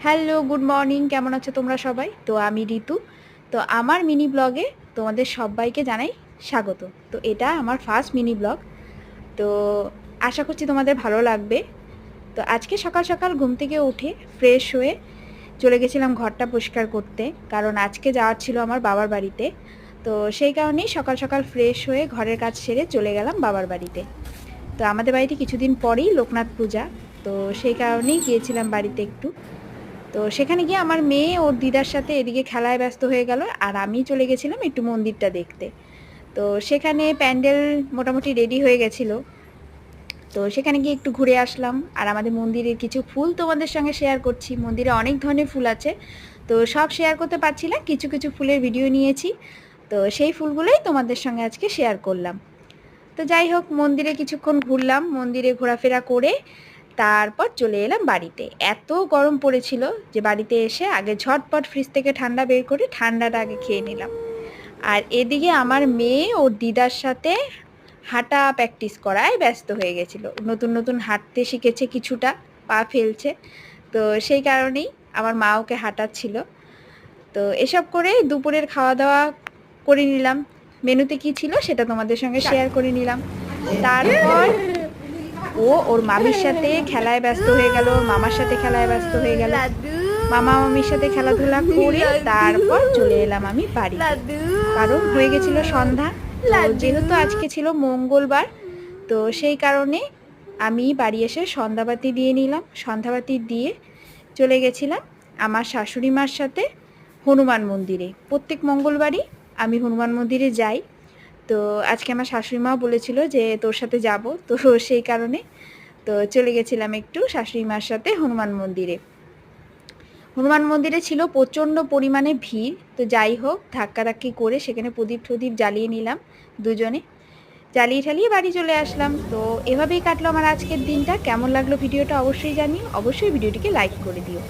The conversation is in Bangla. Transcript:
Hello, good morning. কেমন আছো তোমরা সবাই? তো আমি ঋতু। তো আমার মিনি ব্লগে তোমাদের সব্বাইকে জানাই স্বাগত। তো এটা আমার ফার্স্ট মিনি ব্লগ। তো আশা করছি তোমাদের ভালো লাগবে। তো আজকে সকাল সকাল ঘুম থেকে উঠে ফ্রেশ হয়ে চলে গেছিলাম ঘরটা পরিষ্কার করতে। কারণ আজকে যাওয়ার ছিল আমার বাবার বাড়িতে। তো সেই কারণেই সকাল সকাল ফ্রেশ হয়ে ঘরের কাজ সেরে চলে গেলাম বাবার বাড়িতে। তো আমাদের বাড়িতে কিছুদিন পরেই লোকনাথ পূজা। তো সেই কারণেই গিয়েছিলাম বাড়িতে একটু। তো সেখানে গিয়ে আমার মেয়ে ওর দিদার সাথে এদিকে খেলায় ব্যস্ত হয়ে গেল, আর আমি চলে গেছিলাম একটু মন্দিরটা দেখতে। তো সেখানে প্যান্ডেল মোটামুটি রেডি হয়ে গেছিলো। তো সেখানে গিয়ে একটু ঘুরে আসলাম, আর আমাদের মন্দিরের কিছু ফুল তোমাদের সঙ্গে শেয়ার করছি। মন্দিরে অনেক ধরনের ফুল আছে, তো সব শেয়ার করতে পারছি না, কিছু কিছু ফুলের ভিডিও নিয়েছি। তো সেই ফুলগুলোই তোমাদের সঙ্গে আজকে শেয়ার করলাম। তো যাই হোক, মন্দিরে কিছুক্ষণ ঘুরলাম, মন্দিরে ঘোরাফেরা করে তারপর চলে এলাম বাড়িতে। এত গরম পড়েছিল যে বাড়িতে এসে আগে ঝটপট ফ্রিজ থেকে ঠান্ডা বের করে ঠান্ডাটা আগে খেয়ে নিলাম। আর এদিকে আমার মেয়ে ওর দিদার সাথে হাঁটা প্র্যাকটিস করায় ব্যস্ত হয়ে গেছিল। নতুন নতুন হাঁটতে শিখেছে, কিছুটা পা ফেলছে। তো সেই কারণেই আমার মা ওকে হাঁটাচ্ছিল। তো এসব করে দুপুরের খাওয়া দাওয়া করে নিলাম। মেনুতে কি ছিল সেটা তোমাদের সঙ্গে শেয়ার করে নিলাম। তারপর ও ওর মামির সাথে খেলায় ব্যস্ত হয়ে গেল, মামার সাথে খেলায় ব্যস্ত হয়ে গেল। মামা মামির সাথে খেলাধুলা করে তারপর চলে এলাম আমি বাড়িতে, কারণ হয়ে গেছিল সন্ধ্যা। তো যেহেতু আজকে ছিল মঙ্গলবার, তো সেই কারণে আমি বাড়ি এসে সন্ধ্যাবাতি দিয়ে নিলাম। সন্ধ্যাবাতি দিয়ে চলে গেছিলাম আমার শাশুড়ি মার সাথে হনুমান মন্দিরে। প্রত্যেক মঙ্গলবারই আমি হনুমান মন্দিরে যাই। তো আজকে আমার শাশুড়ি মাও বলেছিল যে তোর সাথে যাব, তো সেই কারণে তো চলে গেছিলাম একটু শাশুড়ি মার সাথে হনুমান মন্দিরে। হনুমান মন্দিরে ছিল প্রচণ্ড পরিমাণে ভিড়। তো যাই হোক, ধাক্কাধাক্কি করে সেখানে প্রদীপ টদীপ জ্বালিয়ে নিলাম দুজনে, জ্বালিয়ে ঠালিয়ে বাড়ি চলে আসলাম। তো এভাবেই কাটলো আমার আজকের দিনটা। কেমন লাগলো ভিডিওটা অবশ্যই জানিও, অবশ্যই ভিডিওটিকে লাইক করে দিও।